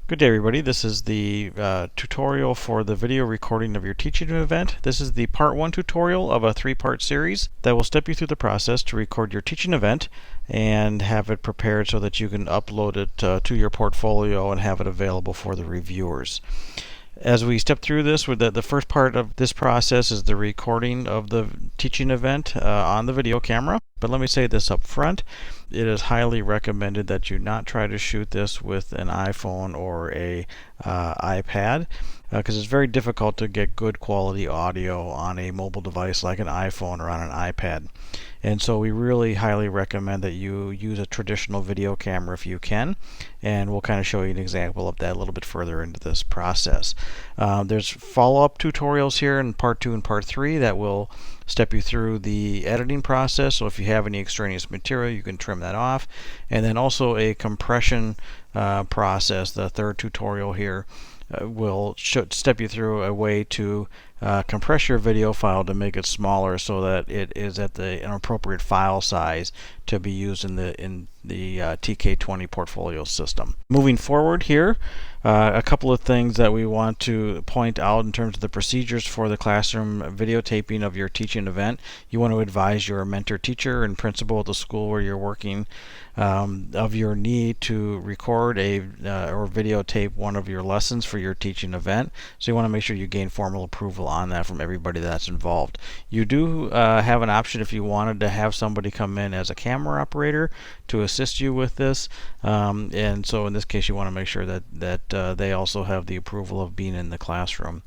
Good day, everybody. This is the tutorial for the video recording of your teaching event. This is the part 1 tutorial of a 3-part series that will step you through the process to record your teaching event and have it prepared so that you can upload it to your portfolio and have it available for the reviewers. As we step through this, the first part of this process is the recording of the teaching event on the video camera. But let me say this up front. It is highly recommended that you not try to shoot this with an iPhone or a iPad because it's very difficult to get good quality audio on a mobile device like an iPhone or on an iPad. And so we really highly recommend that you use a traditional video camera if you can, and we'll kind of show you an example of that a little bit further into this process. There's follow-up tutorials here in part 2 and part 3 that will step you through the editing process. So if you have any extraneous material, you can trim that off. And then also a compression process. The third tutorial here will step you through a way to compress your video file to make it smaller so that it is at an appropriate file size to be used in the TK20 portfolio system. Moving forward here, a couple of things that we want to point out in terms of the procedures for the classroom videotaping of your teaching event. You want to advise your mentor teacher and principal at the school where you're working of your need to record or videotape one of your lessons for your teaching event. So you want to make sure you gain formal approval on that from everybody that's involved. You do have an option if you wanted to have somebody come in as a camera operator to assist you with this, and so in this case you want to make sure that they also have the approval of being in the classroom.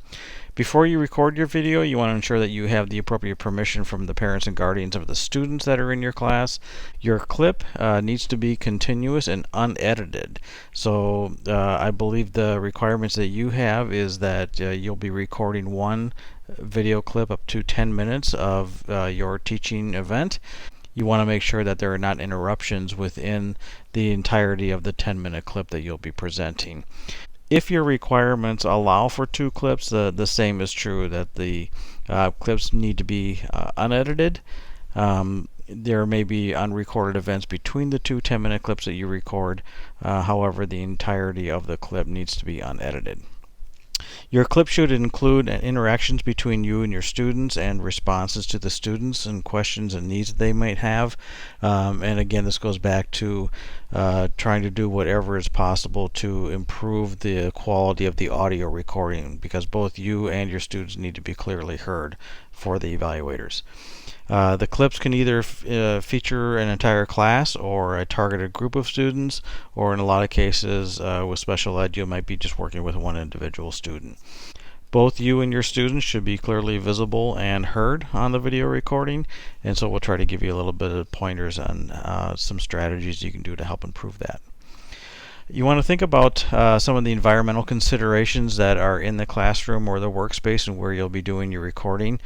Before you record your video, you want to ensure that you have the appropriate permission from the parents and guardians of the students that are in your class. Your clip needs to be continuous and unedited. So I believe the requirements that you have is that you'll be recording one video clip up to 10 minutes of your teaching event. You want to make sure that there are not interruptions within the entirety of the 10-minute clip that you'll be presenting. If your requirements allow for 2 clips, the same is true, that the clips need to be unedited. There may be unrecorded events between the 2 10-minute clips that you record. However, the entirety of the clip needs to be unedited. Your clip should include interactions between you and your students and responses to the students and questions and needs that they might have. And again, this goes back to trying to do whatever is possible to improve the quality of the audio recording, because both you and your students need to be clearly heard for the evaluators. The clips can either feature an entire class or a targeted group of students, or in a lot of cases with special ed you might be just working with one individual student. Both you and your students should be clearly visible and heard on the video recording, and so we'll try to give you a little bit of pointers on some strategies you can do to help improve that. You want to think about some of the environmental considerations that are in the classroom or the workspace and where you'll be doing your recording.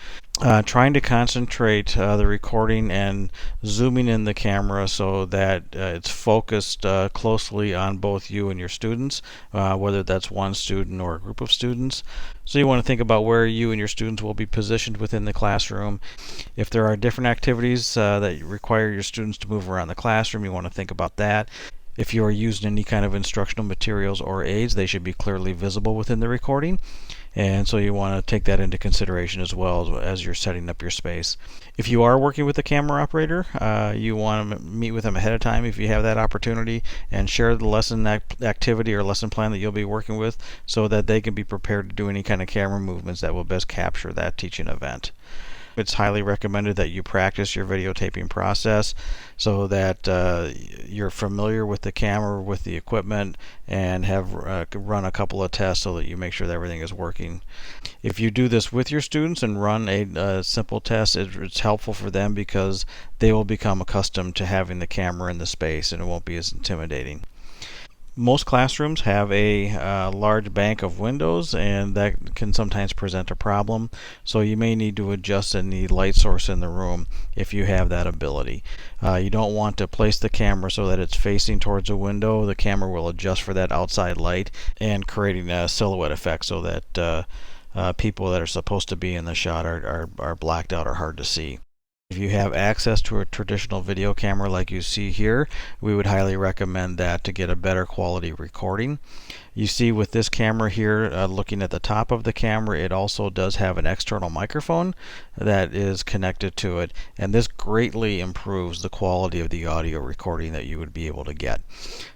Trying to concentrate the recording and zooming in the camera so that it's focused closely on both you and your students, whether that's one student or a group of students. So you want to think about where you and your students will be positioned within the classroom. If there are different activities that require your students to move around the classroom, you want to think about that. If you are using any kind of instructional materials or aids, they should be clearly visible within the recording. And so you want to take that into consideration as well as you're setting up your space. If you are working with a camera operator, you want to meet with them ahead of time if you have that opportunity, and share the lesson activity or lesson plan that you'll be working with so that they can be prepared to do any kind of camera movements that will best capture that teaching event. It's highly recommended that you practice your videotaping process so that you're familiar with the camera, with the equipment, and have run a couple of tests so that you make sure that everything is working. If you do this with your students and run a simple test, it's helpful for them because they will become accustomed to having the camera in the space and it won't be as intimidating. Most classrooms have a large bank of windows, and that can sometimes present a problem. So you may need to adjust any light source in the room if you have that ability. You don't want to place the camera so that it's facing towards a window. The camera will adjust for that outside light and creating a silhouette effect so that people that are supposed to be in the shot are blacked out or hard to see. If you have access to a traditional video camera like you see here, we would highly recommend that to get a better quality recording. You see with this camera here, looking at the top of the camera, it also does have an external microphone that is connected to it, and this greatly improves the quality of the audio recording that you would be able to get.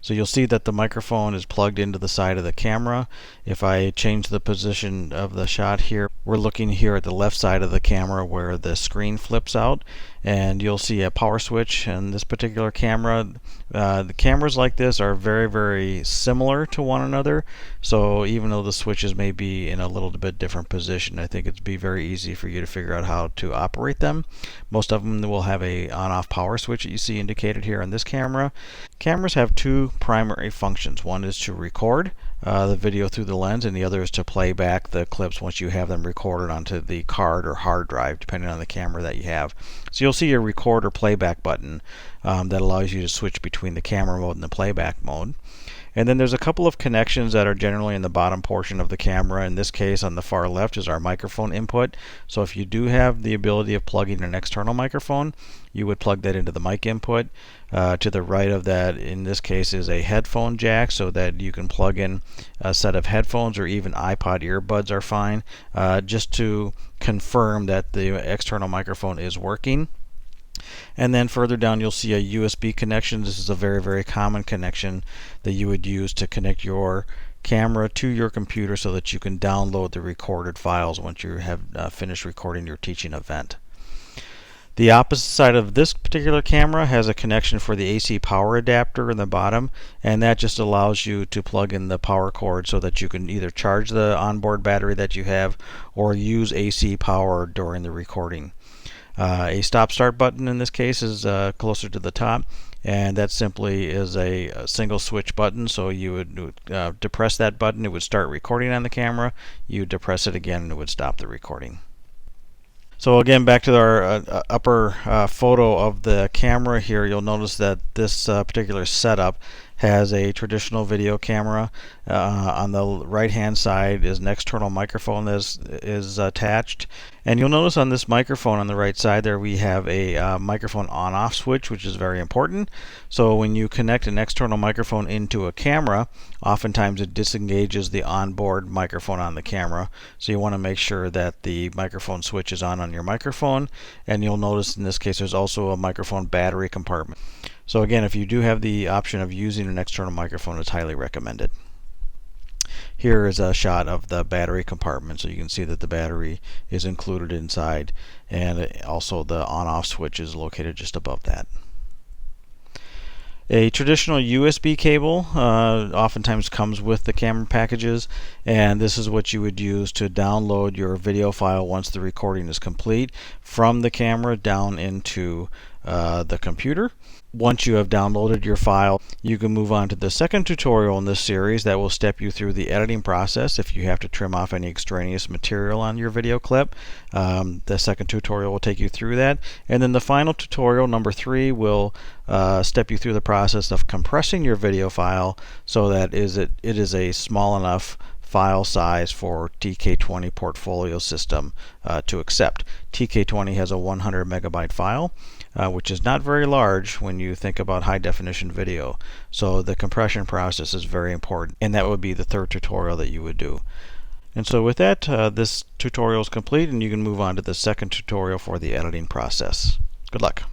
So you'll see that the microphone is plugged into the side of the camera. If I change the position of the shot here, we're looking here at the left side of the camera where the screen flips out, and you'll see a power switch in this particular camera. The cameras like this are very, very similar to one another, so even though the switches may be in a little bit different position, I think it'd be very easy for you to figure out how to operate them. Most of them will have a on-off power switch that you see indicated here on this camera. Cameras have two primary functions. One is to record the video through the lens, and the other is to play back the clips once you have them recorded onto the card or hard drive, depending on the camera that you have. So you'll see a record or playback button that allows you to switch between the camera mode and the playback mode. And then there's a couple of connections that are generally in the bottom portion of the camera. In this case, on the far left is our microphone input. So if you do have the ability of plugging an external microphone, you would plug that into the mic input. To the right of that, in this case, is a headphone jack, so that you can plug in a set of headphones, or even iPod earbuds are fine, just to confirm that the external microphone is working. And then further down you'll see a USB connection. This is a very, very common connection that you would use to connect your camera to your computer so that you can download the recorded files once you have finished recording your teaching event. The opposite side of this particular camera has a connection for the AC power adapter in the bottom, and that just allows you to plug in the power cord so that you can either charge the onboard battery that you have or use AC power during the recording. A stop-start button in this case is closer to the top, and that simply is a single switch button. So you would depress that button, it would start recording on the camera. You depress it again and it would stop the recording. So again, back to our upper photo of the camera here, you'll notice that this particular setup has a traditional video camera. On the right hand side is an external microphone that is attached, and you'll notice on this microphone on the right side there we have a microphone on-off switch, which is very important. So when you connect an external microphone into a camera, oftentimes it disengages the onboard microphone on the camera, so you want to make sure that the microphone switch is on your microphone. And you'll notice in this case there's also a microphone battery compartment. So again, if you do have the option of using an external microphone, it's highly recommended. Here is a shot of the battery compartment, so you can see that the battery is included inside, and also the on-off switch is located just above that. A traditional USB cable oftentimes comes with the camera packages, and this is what you would use to download your video file once the recording is complete from the camera down into the computer. Once you have downloaded your file, you can move on to the second tutorial in this series that will step you through the editing process if you have to trim off any extraneous material on your video clip. The second tutorial will take you through that. And then the final tutorial, number 3, will step you through the process of compressing your video file so that it is a small enough file size for TK20 portfolio system to accept. TK20 has a 100 megabyte file, which is not very large when you think about high definition video. So the compression process is very important, and that would be the third tutorial that you would do. And so with that, this tutorial is complete, and you can move on to the second tutorial for the editing process. Good luck.